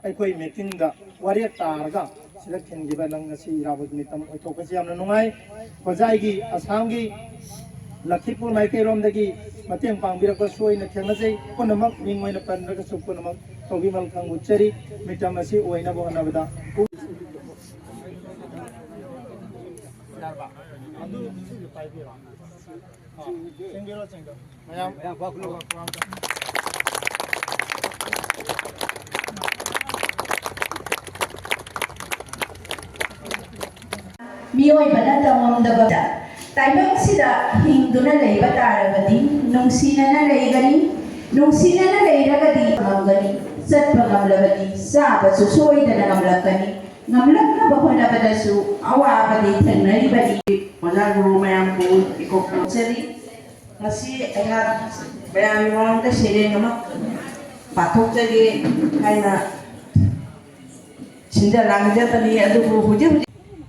ꯑꯩꯈꯣꯏ ꯃꯤꯇꯤꯡꯗ ꯋꯥꯔꯦꯞ ꯇꯥꯔꯒ ꯁꯤꯗ ꯈꯤꯟꯈꯤꯕ ꯅꯪ ꯉꯁꯤ ꯏꯔꯥꯕꯣꯠ ꯅꯨꯃꯤꯠ ꯑꯃ ꯑꯣꯏꯊꯣꯛꯄꯁꯤ ꯌꯥꯝꯅ ꯅꯨꯡꯉꯥꯏ ꯍꯣꯖꯥꯏꯒꯤ ꯑꯁꯥꯝꯒꯤ ꯂꯛꯈꯤꯄꯨꯔ ꯃꯥꯏꯀꯩꯔꯣꯝꯗꯒꯤ ꯃꯇꯦꯡ ꯄꯥꯡꯕꯤꯔꯛꯄꯁꯨ ꯑꯣꯏꯅ ꯊꯦꯡꯅꯖꯩ ꯄꯨꯝꯅꯃꯛ ꯃꯤꯡ ꯑꯣꯏꯅ ꯄꯟꯗ꯭ꯔꯒꯁꯨ ꯄꯨꯝꯅꯃꯛ ꯇꯧꯕꯤꯃꯜ ꯈꯪꯎꯠꯆꯔꯤ ꯃꯤꯇꯝ ꯑꯁꯤ ꯑꯣꯏꯅꯕ ꯍꯣꯠꯅꯕꯗ 미오이바나 당원다바다 타이밍시다 힘두나 레이바 따라가디 농시나나 레이가니 농시나나 레이라가디 감가니 ꯆꯠꯄ ꯉꯝꯂꯕꯗꯤ ꯆꯥꯕꯁꯨ ꯁꯣꯏꯗꯅ ꯉꯝꯂꯛꯀꯅꯤ ꯉꯝꯂꯛꯅꯕ ꯍꯣꯠꯅꯕꯗꯁꯨ ꯑꯋꯥꯕꯗꯤ ꯊꯦꯡꯅꯔꯤꯕꯅꯤ ꯑꯣꯖꯥ ꯒꯨꯔꯨ ꯃꯌꯥꯝꯕꯨ ꯏꯀꯣꯛ ꯈꯣꯡꯆꯔꯤ ꯉꯁꯤ ꯑꯩꯍꯥꯛ ꯃꯌꯥꯝꯒꯤ ꯃꯃꯥꯡꯗ ꯁꯩꯔꯦꯡ ꯑꯃ ꯄꯥꯊꯣꯛꯆꯒꯦ ꯍꯥꯏꯅ ꯁꯤꯟꯖ ꯂꯥꯡꯖꯕꯅꯤ ꯑꯗꯨꯕꯨ ꯍꯧꯖꯤꯛ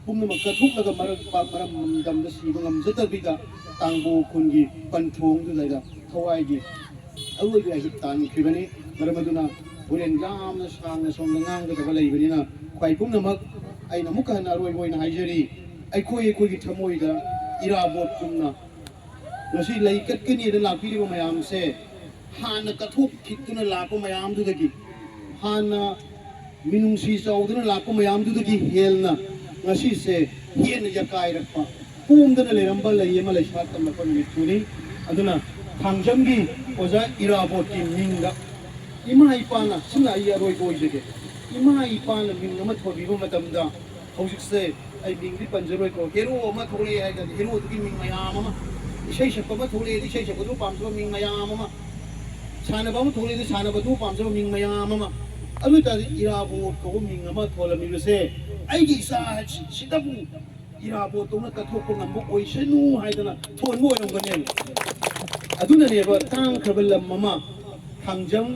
ꯄꯨꯝꯅꯃꯛ ꯀꯠꯊꯣꯛꯂꯒ ꯃꯔꯝꯗꯝꯗ ꯁꯤꯕ ꯉꯝꯖꯗꯕꯤꯗ ꯇꯥꯡꯕꯨ ꯈꯨꯟꯒꯤ ꯄꯟꯊꯣꯡꯗꯨꯗ ꯊꯋꯥꯏꯒꯤ ꯑꯔꯣꯏꯕ ꯑꯍꯤꯞ ꯇꯥꯟꯈꯤꯕꯅꯤ ꯃꯔꯝ ꯑꯗꯨꯅ ꯍꯣꯔꯦꯟ ꯌꯥꯝꯅ ꯁꯥꯡꯅ ꯁꯣꯝꯗ ꯉꯥꯡꯒꯗꯕ ꯂꯩꯕꯅꯤꯅ ꯈ꯭ꯋꯥꯏ ꯄꯨꯝꯅꯃꯛ ꯑꯩꯅ ꯑꯃꯨꯛꯀ ꯍꯟꯅ ꯑꯔꯣꯏꯕ ꯑꯣꯏꯅ ꯍꯥꯏꯖꯔꯤ ꯑꯩꯈꯣꯏꯒꯤ ꯊꯃꯣꯏꯗ ꯏꯔꯥꯕꯣꯠꯀꯨꯝꯅ ꯉꯁꯤ ꯂꯩ ꯀꯠꯀꯅꯤꯅ ꯂꯥꯛꯄꯤꯔꯤꯕ ꯃꯌꯥꯝꯁꯦ ꯍꯥꯟꯅ ꯀꯠꯊꯣꯛꯈꯤꯗꯨꯅ ꯂꯥꯛꯄ ꯃꯌꯥꯝꯗꯨꯗꯒꯤ ꯍꯥꯟꯅ ꯃꯤꯅꯨꯡꯁꯤ ꯆꯥꯎꯗꯨꯅ ꯂꯥꯛꯄ ꯃꯌꯥꯝꯗꯨꯗꯒꯤ ꯍꯦꯟꯅ ꯉꯁꯤꯁꯦ ꯍꯦꯟꯅ ꯌꯀꯥꯏꯔꯛꯄ ꯄꯣꯝꯗꯅ ꯂꯩꯔꯝꯕ ꯂꯩ ꯑꯃ ꯂꯩꯁꯥ ꯇꯝꯂꯛꯄ ꯅꯨꯃꯤꯠꯇꯨꯅꯤ ꯑꯗꯨꯅ ꯊꯥꯡꯖꯝꯒꯤ ꯑꯣꯖꯥ ꯏꯔꯥꯕꯣꯠꯀꯤ ꯃꯤꯡꯗ ꯏꯃꯥ ꯏꯄꯥꯅ ꯁꯤꯅ ꯑꯩ ꯑꯔꯣꯏꯕ ꯑꯣꯏꯖꯒꯦ ꯏꯃꯥ ꯏꯄꯥꯅ ꯃꯤꯡ ꯑꯃ ꯊꯣꯟꯕꯤꯕ ꯃꯇꯝꯗ ꯍꯧꯖꯤꯛꯁꯦ ꯑꯩ ꯃꯤꯡꯗꯤ ꯄꯟꯖꯔꯣꯏꯀꯣ ꯍꯦꯔꯣ ꯑꯃ ꯊꯣꯛꯂꯛꯑꯦ ꯍꯥꯏꯔꯒꯗꯤ ꯍꯦꯔꯣꯗꯨꯒꯤ ꯃꯤꯡ ꯃꯌꯥꯝ ꯑꯃ ꯏꯁꯩ ꯁꯛꯄ ꯑꯃ ꯊꯣꯛꯂꯛꯑꯦꯗꯤ ꯏꯁꯩ ꯁꯛꯄꯗꯨ ꯄꯥꯝꯖꯕ ꯃꯤꯡ ꯃꯌꯥꯝ ꯑꯃ ꯁꯥꯟꯅꯕ ꯑꯃ ꯊꯣꯛꯂꯛꯑꯦꯗꯤ ꯁꯥꯟꯅꯕꯗꯨ ꯄꯥꯝꯖꯕ ꯃꯤꯡ ꯃꯌꯥꯝ ꯑꯃ ꯑꯗꯨ ꯑꯣꯏꯇꯥꯔꯗꯤ ꯏꯔꯥꯕꯣꯠ ꯀꯧꯕ ꯃꯤꯡ ꯑꯃ ꯊꯣꯜꯂꯝꯃꯤꯕꯁꯦ ꯑꯩꯒꯤ ꯏꯆꯥ ꯁꯤꯗꯕꯨ ꯏꯔꯥꯕꯣꯠꯇꯧꯅ ꯀꯠꯊꯣꯛꯄ ꯉꯝꯕ ꯑꯣꯏꯁꯅꯨ ꯍꯥꯏꯗꯅ ꯊꯣꯟꯕ ꯑꯣꯏꯔꯝꯒꯅꯦꯕ ꯑꯗꯨꯅꯅꯦꯕ ꯇꯥꯡꯈ꯭ꯔꯕ ꯂꯝ ꯑꯃ ꯊꯥꯡꯖꯝ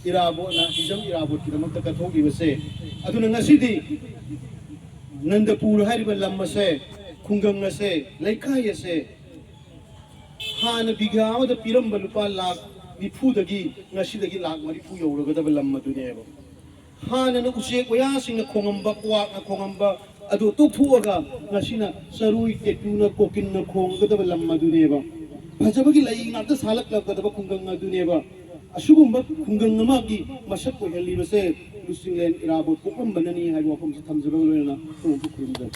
ꯏꯔꯥꯕꯣꯠꯅ ꯍꯤꯖꯝ ꯏꯔꯥꯕꯣꯠꯀꯤꯗꯃꯛꯇ ꯀꯠꯊꯣꯛꯂꯤꯕꯁꯦ ꯑꯗꯨꯅ ꯉꯁꯤꯗꯤ ꯅꯟꯗꯄꯨꯔ ꯍꯥꯏꯔꯤꯕ ꯂꯝ ꯑꯁꯦ ꯈꯨꯡꯒꯪ ꯑꯁꯦ ꯂꯩꯀꯥꯏ ꯑꯁꯦ ꯍꯥꯟꯅ ꯕꯤꯘꯥ ꯑꯃꯗ ꯄꯤꯔꯝꯕ ꯂꯨꯄꯥ ꯂꯥꯈ ꯅꯤꯐꯨꯗꯒꯤ ꯉꯁꯤꯗꯒꯤ ꯂꯥꯈ 40 ꯌꯧꯔꯒꯗꯕ ꯂꯝ ꯑꯗꯨꯅꯦꯕ ꯍꯥꯟꯅꯅ ꯎꯆꯦꯛ ꯋꯥꯌꯥꯁꯤꯡꯅ ꯈꯣꯡꯉꯝꯕ ꯀ꯭ꯋꯥꯛꯅ ꯈꯣꯡꯉꯝꯕ ꯑꯗꯨ ꯇꯣꯛꯊꯣꯛꯑꯒ ꯉꯁꯤꯅ ꯆꯔꯨꯏ ꯇꯦꯇꯨꯅ ꯀꯣꯀꯤꯟꯅ ꯈꯣꯡꯒꯗꯕ ꯂꯝ ꯑꯗꯨꯅꯦꯕ ꯐꯖꯕꯒꯤ ꯂꯩ ꯉꯥꯛꯇ ꯁꯥꯠꯂꯛꯂꯛꯀꯗꯕ ꯈꯨꯡꯒꯪ ꯑꯗꯨꯅꯦꯕ ꯑꯁꯤꯒꯨꯝꯕ ꯈꯨꯡꯒꯪ ꯑꯃꯒꯤ ꯃꯁꯛ ꯑꯣꯏꯍꯜꯂꯤꯕꯁꯦ ꯂꯨꯆꯤꯡꯂꯦꯟ ꯏꯔꯥꯕꯣꯠ ꯄꯣꯛꯂꯝꯕꯅꯅꯤ ꯍꯥꯏꯕ ꯋꯥꯐꯝꯁꯤ ꯊꯝꯖꯕꯒ ꯂꯣꯏꯅꯅ ꯈꯨꯔꯨꯝꯖꯔꯤ